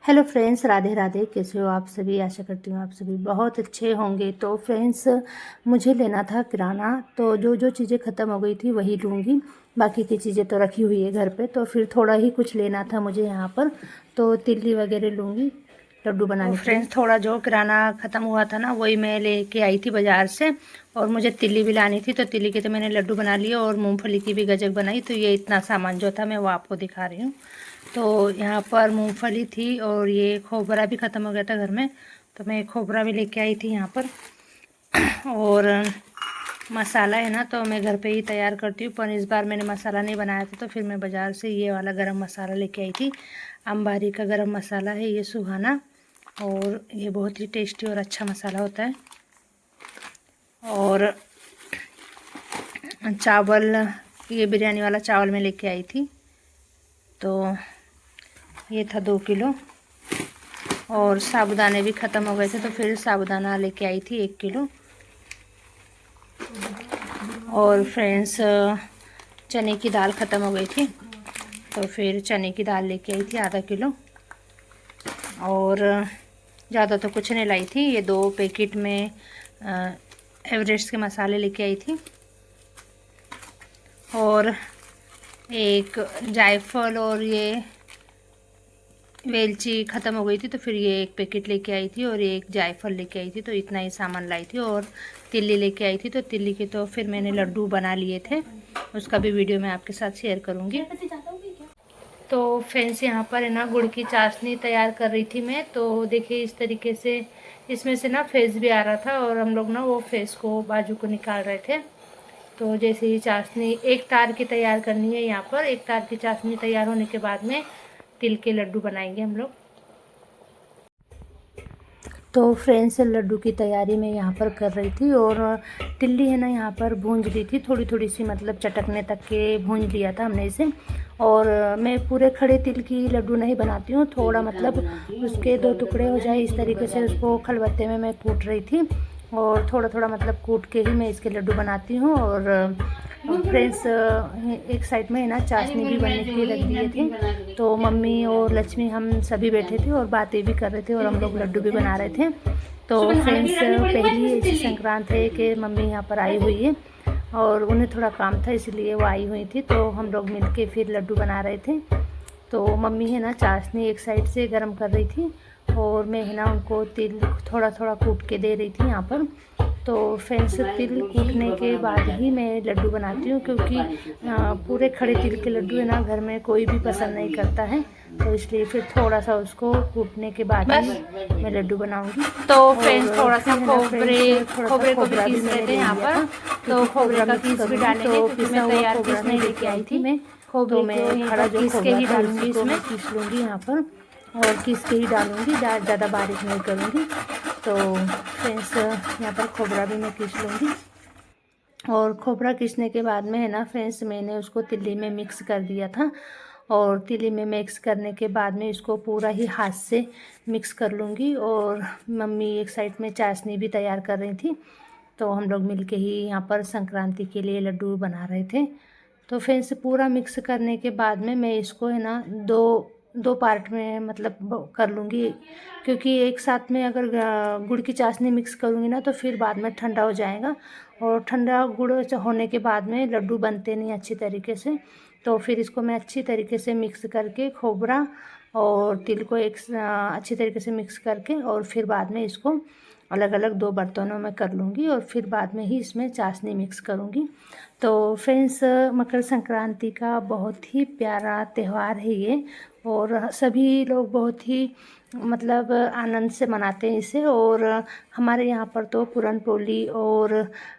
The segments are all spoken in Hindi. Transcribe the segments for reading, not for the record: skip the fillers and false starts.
Hello friends, Radhe Radhe. कैसे हो आप सभी? आशा करती हूँ आप सभी बहुत अच्छे होंगे। तो फ्रेंड्स, मुझे लेना था किराना, तो जो जो चीज़ें ख़त्म हो गई थी वही लूँगी। बाकी की चीज़ें तो रखी हुई है घर पे, तो फिर थोड़ा ही कुछ लेना था मुझे यहाँ पर। तो तिल्ली वगैरह लूँगी लड्डू बनाने के लिए। फ्रेंड्स, थोड़ा जो किराना ख़त्म हुआ था ना, वही मैं लेके आई थी बाज़ार से। और मुझे तिल्ली भी लानी थी, तो तिल्ली के तो मैंने लड्डू बना लिए और मूँगफली की भी गजक बनाई। तो ये इतना सामान जो था मैं वो आपको दिखा रही हूँ। तो यहाँ पर मूंगफली थी और ये खोबरा भी ख़त्म हो गया था घर में, तो मैं खोबरा भी लेके आई थी यहाँ पर। और मसाला है ना, तो मैं घर पे ही तैयार करती हूँ, पर इस बार मैंने मसाला नहीं बनाया था, तो फिर मैं बाज़ार से ये वाला गरम मसाला लेके आई थी। अंबारी का गरम मसाला है ये, सुहाना, और ये बहुत ही टेस्टी और अच्छा मसाला होता है। और चावल, ये बिरयानी वाला चावल मैं लेके आई थी, तो ये था 2 किलो। और साबुदाने भी ख़त्म हो गए थे, तो फिर साबुदाना लेके आई थी 1 किलो। और फ्रेंड्स, चने की दाल ख़त्म हो गई थी, तो फिर चने की दाल लेके आई थी आधा किलो। और ज़्यादा तो कुछ नहीं लाई थी, ये 2 पैकेट में एवरेस्ट के मसाले लेके आई थी। और एक जायफल और ये वेलची ख़त्म हो गई थी, तो फिर ये 1 पैकेट लेके आई थी और एक जायफल लेके आई थी। तो इतना ही सामान लाई थी। और तिल्ली लेके आई थी, तो तिल्ली के तो फिर मैंने लड्डू बना लिए थे, उसका भी वीडियो मैं आपके साथ शेयर करूँगी। तो फ्रेंड्स, यहाँ पर है ना गुड़ की चाशनी तैयार कर रही थी मैं। तो देखिए इस तरीके से इसमें से ना फेस भी आ रहा था, और हम लोग ना वो फेस को, बाजू को निकाल रहे थे। तो जैसे ही चाशनी एक तार की तैयार करनी है, यहाँ पर एक तार की चाशनी तैयार होने के बाद में तिल के लड्डू बनाएंगे हम लोग। तो फ्रेंड्स, लड्डू की तैयारी मैं यहाँ पर कर रही थी, और तिल्ली है ना यहाँ पर भूंज ली थी थोड़ी थोड़ी सी, मतलब चटकने तक के भूंज लिया था हमने इसे। और मैं पूरे खड़े तिल की लड्डू नहीं बनाती हूँ, थोड़ा मतलब उसके 2 टुकड़े हो जाए इस तरीके से उसको खलबत्ते में मैं कूट रही थी। और थोड़ा थोड़ा मतलब कूट के ही मैं इसके लड्डू बनाती हूँ। और फ्रेंड्स, एक साइड में है ना चाशनी भी बनने के लिए रख दिए थे। तो मम्मी और लक्ष्मी हम सभी बैठे थे और बातें भी कर रहे थे, और हम लोग लड्डू भी बना रहे थे। तो फ्रेंड्स, पहली ऐसी संक्रांत है कि मम्मी यहाँ पर आई हुई है, और उन्हें थोड़ा काम था इसलिए वो आई हुई थी। तो हम लोग मिलके फिर लड्डू बना रहे थे। तो मम्मी है ना चाशनी एक साइड से गर्म कर रही थी, और मैं है ना उनको तिल थोड़ा थोड़ा कूट के दे रही थी यहाँ पर। तो फ्रेंड्स, तिल कूटने के बाद ही मैं लड्डू बनाती हूँ, क्योंकि पूरे खड़े तिल के लड्डू है ना घर में कोई भी पसंद नहीं करता है। तो इसलिए फिर थोड़ा सा उसको कूटने के बाद ही मैं लड्डू बनाऊंगी। तो फ्रेंड्स, थोड़ा सा खोबरे को भी पीस लेते हैं यहाँ पर। तो खोबरे का पीस भी डालेंगे, क्योंकि मैं तैयार पीस नहीं लेके आई थी मैं। तो मैं खड़ा जो पीस के ही डालूंगी इसमें, पीस लूँगी यहाँ पर, और किस के ही डालूँगी, ज़्यादा बारीक नहीं करूँगी। तो फ्रेंड्स, यहाँ पर खोबरा भी मैं पीस लूँगी। और खोबरा पीसने के बाद में है ना फ्रेंड्स, मैंने उसको तिल्ली में मिक्स कर दिया था। और तिल्ली में मिक्स करने के बाद में इसको पूरा ही हाथ से मिक्स कर लूँगी। और मम्मी एक साइड में चाशनी भी तैयार कर रही थी, तो हम लोग मिलके ही यहाँ पर संक्रांति के लिए लड्डू बना रहे थे। तो फ्रेंड्स, पूरा मिक्स करने के बाद में मैं इसको है ना दो दो पार्ट में मतलब कर लूँगी, क्योंकि एक साथ में अगर गुड़ की चाशनी मिक्स करूँगी ना, तो फिर बाद में ठंडा हो जाएगा, और ठंडा गुड़ होने के बाद में लड्डू बनते नहीं अच्छी तरीके से। तो फिर इसको मैं अच्छी तरीके से मिक्स करके खोबरा और तिल को एक अच्छी तरीके से मिक्स करके, और फिर बाद में इसको अलग अलग 2 बर्तनों में कर लूँगी, और फिर बाद में ही इसमें चाशनी मिक्स करूँगी। तो फ्रेंड्स, मकर संक्रांति का बहुत ही प्यारा त्यौहार है ये, और सभी लोग बहुत ही मतलब आनंद से मनाते हैं इसे। और हमारे यहाँ पर तो पूरन पोली और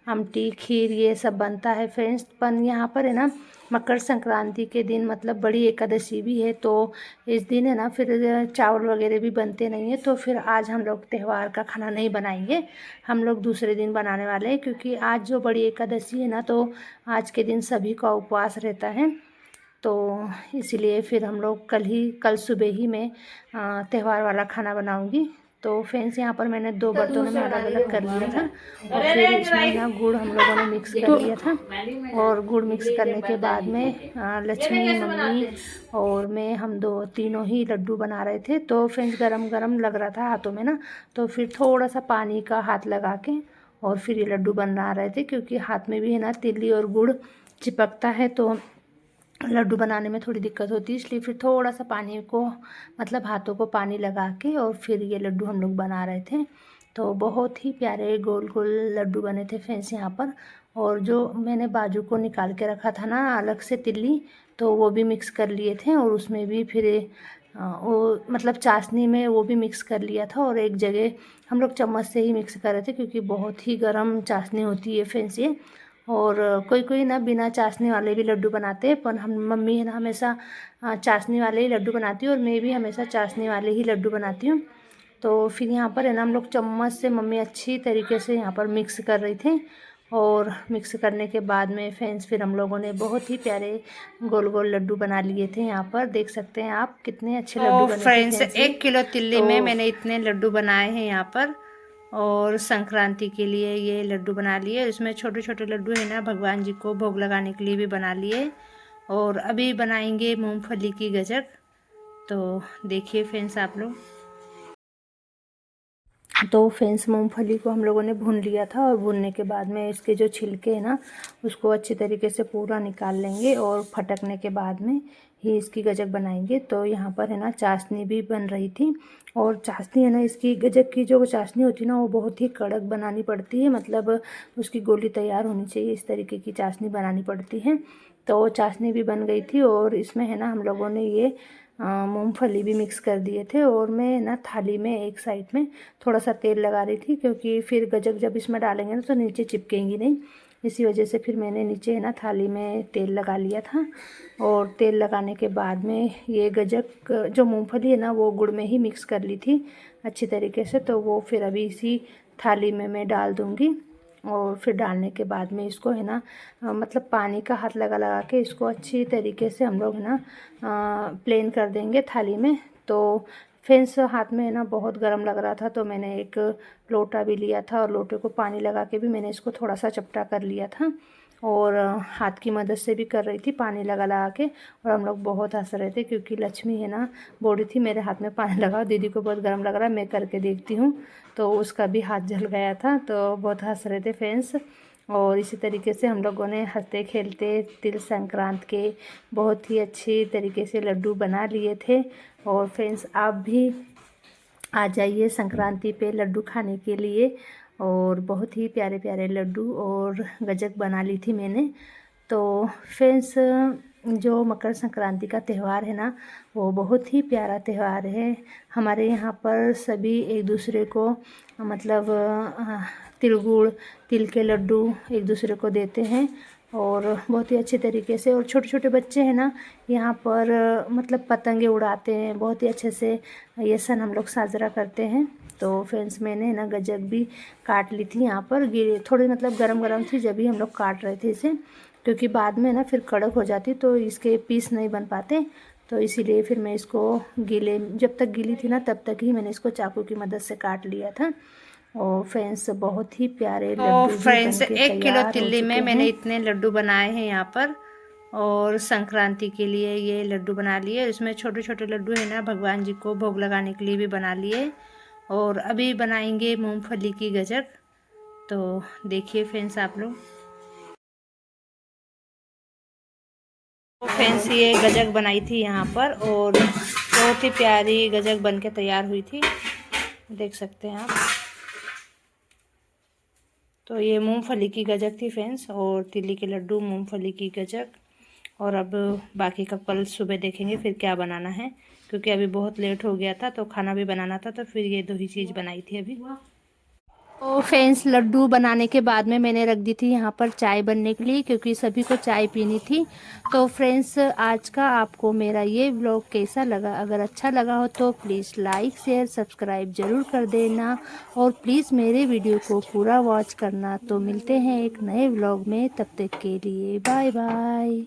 आमटी खीर ये सब बनता है फ्रेंड्स। पर यहाँ पर है ना मकर संक्रांति के दिन मतलब बड़ी एकादशी भी है, तो इस दिन है ना फिर चावल वगैरह भी बनते नहीं है। तो फिर आज हम लोग त्यौहार का खाना नहीं बनाएंगे, हम लोग दूसरे दिन बनाने वाले हैं, क्योंकि आज जो बड़ी एकादशी है ना, तो आज के दिन सभी का उपवास रहता है। तो इसलिए फिर हम लोग कल सुबह ही मैं त्यौहार वाला खाना बनाऊंगी। तो फ्रेंड्स यहाँ पर मैंने 2 बर्तनों में अलग अलग कर लिया था और फिर इसमें ना गुड़ हम लोगों ने मिक्स कर लिया था। और गुड़ मिक्स करने के बाद में लक्ष्मी, मम्मी और मैं हम तीनों ही लड्डू बना रहे थे। तो फ्रेंड्स गरम गरम लग रहा था हाथों में ना, तो फिर थोड़ा सा पानी का हाथ लगा के और फिर ये लड्डू बना रहे थे, क्योंकि हाथ में भी है ना तिल्ली और गुड़ चिपकता है तो लड्डू बनाने में थोड़ी दिक्कत होती है। इसलिए फिर थोड़ा सा पानी को मतलब हाथों को पानी लगा के और फिर ये लड्डू हम लोग बना रहे थे। तो बहुत ही प्यारे गोल गोल लड्डू बने थे फ्रेंड्स यहाँ पर। और जो मैंने बाजू को निकाल के रखा था ना अलग से तिल्ली, तो वो भी मिक्स कर लिए थे और उसमें भी फिर वो मतलब चाशनी में वो भी मिक्स कर लिया था। और एक जगह हम लोग चम्मच से ही मिक्स कर रहे थे, क्योंकि बहुत ही गर्म चाशनी होती है फ्रेंड्स ये। और कोई कोई ना बिना चाशनी वाले भी लड्डू बनाते हैं, पर हम मम्मी है ना हमेशा चाशनी वाले ही लड्डू बनाती हूँ और मैं भी हमेशा चाशनी वाले ही लड्डू बनाती हूँ। तो फिर यहाँ पर है ना हम लोग चम्मच से मम्मी अच्छी तरीके से यहाँ पर मिक्स कर रही थी। और मिक्स करने के बाद में फ्रेंड्स फिर हम लोगों ने बहुत ही प्यारे गोल गोल लड्डू बना लिए थे। यहाँ पर देख सकते हैं आप कितने अच्छे लड्डू बने थे फ्रेंड्स। 1 किलो तिल्ली में मैंने इतने लड्डू बनाए हैं यहाँ पर। और संक्रांति के लिए ये लड्डू बना लिए। इसमें छोटे छोटे लड्डू है ना भगवान जी को भोग लगाने के लिए भी बना लिए। और अभी बनाएंगे मूंगफली की गजक। तो देखिए फ्रेंड्स आप लोग। तो फ्रेंड्स मूंगफली को हम लोगों ने भून लिया था और भूनने के बाद में इसके जो छिलके हैं ना उसको अच्छी तरीके से पूरा निकाल लेंगे और फटकने के बाद में ही इसकी गजक बनाएंगे। तो यहाँ पर है ना चाशनी भी बन रही थी। और चाशनी है ना इसकी गजक की जो चाशनी होती है ना वो बहुत ही कड़क बनानी पड़ती है, मतलब उसकी गोली तैयार होनी चाहिए, इस तरीके की चाशनी बनानी पड़ती है। तो चाशनी भी बन गई थी और इसमें है ना हम लोगों ने ये मूंगफली भी मिक्स कर दिए थे। और मैं ना थाली में एक साइड में थोड़ा सा तेल लगा रही थी, क्योंकि फिर गजक जब इसमें डालेंगे ना तो नीचे चिपकेंगी नहीं, इसी वजह से फिर मैंने नीचे है ना थाली में तेल लगा लिया था। और तेल लगाने के बाद में ये गजक जो मूंगफली है ना वो गुड़ में ही मिक्स कर ली थी अच्छी तरीके से। तो वो फिर अभी इसी थाली में मैं डाल दूँगी। और फिर डालने के बाद में इसको है ना मतलब पानी का हाथ लगा लगा के इसको अच्छी तरीके से हम लोग है ना प्लेन कर देंगे थाली में। तो फ्रेंड्स हाथ में है ना बहुत गर्म लग रहा था, तो मैंने एक लोटा भी लिया था और लोटे को पानी लगा के भी मैंने इसको थोड़ा सा चपटा कर लिया था। और हाथ की मदद से भी कर रही थी पानी लगा लगा के। और हम लोग बहुत हंस रहे थे, क्योंकि लक्ष्मी है ना बोल रही थी मेरे हाथ में पानी लगाओ, दीदी को बहुत गर्म लग रहा है, मैं करके देखती हूँ। तो उसका भी हाथ जल गया था, तो बहुत हंस रहे थे फ्रेंड्स। और इसी तरीके से हम लोगों ने हंसते खेलते तिल संक्रांत के बहुत ही अच्छी तरीके से लड्डू बना लिए थे। और फ्रेंड्स आप भी आ जाइए संक्रांति पे लड्डू खाने के लिए। और बहुत ही प्यारे प्यारे लड्डू और गजक बना ली थी मैंने। तो फ्रेंड्स जो मकर संक्रांति का त्यौहार है ना वो बहुत ही प्यारा त्यौहार है। हमारे यहाँ पर सभी एक दूसरे को मतलब तिल गुड़ तिल के लड्डू एक दूसरे को देते हैं और बहुत ही अच्छे तरीके से। और छोटे छोटे बच्चे हैं ना यहाँ पर मतलब पतंगे उड़ाते हैं, बहुत ही अच्छे से ये सन हम लोग साजरा करते हैं। तो फ्रेंड्स मैंने ना गजक भी काट ली थी यहाँ पर, थोड़ी मतलब गरम गरम थी जब भी हम लोग काट रहे थे इसे, क्योंकि बाद में ना फिर कड़क हो जाती तो इसके पीस नहीं बन पाते। तो इसीलिए फिर मैं इसको गीले जब तक गीली थी ना तब तक ही मैंने इसको चाकू की मदद से काट लिया था। और फ्रेंड्स बहुत ही प्यारे लड्डू फ्रेंड्स 1 किलो तिल्ली में मैंने इतने लड्डू बनाए हैं यहाँ पर। और संक्रांति के लिए ये लड्डू बना लिए। इसमें छोटे छोटे लड्डू है ना भगवान जी को भोग लगाने के लिए भी बना लिए। और अभी बनाएंगे मूंगफली की गजक। तो देखिए फ्रेंड्स आप लोग। तो फ्रेंड्स ये गजक बनाई थी यहाँ पर और बहुत ही प्यारी गजक बन के तैयार हुई थी, देख सकते हैं आप। तो ये मूंगफली की गजक थी फ्रेंड्स, और तिल्ली के लड्डू, मूंगफली की गजक। और अब बाकी का कल सुबह देखेंगे फिर क्या बनाना है, क्योंकि अभी बहुत लेट हो गया था तो खाना भी बनाना था, तो फिर ये 2 ही चीज़ बनाई थी अभी। तो फ्रेंड्स लड्डू बनाने के बाद में मैंने रख दी थी यहाँ पर चाय बनने के लिए, क्योंकि सभी को चाय पीनी थी। तो फ्रेंड्स आज का आपको मेरा ये व्लॉग कैसा लगा? अगर अच्छा लगा हो तो प्लीज़ लाइक शेयर सब्सक्राइब ज़रूर कर देना और प्लीज़ मेरे वीडियो को पूरा वॉच करना। तो मिलते हैं एक नए व्लॉग में, तब तक के लिए बाय बाय।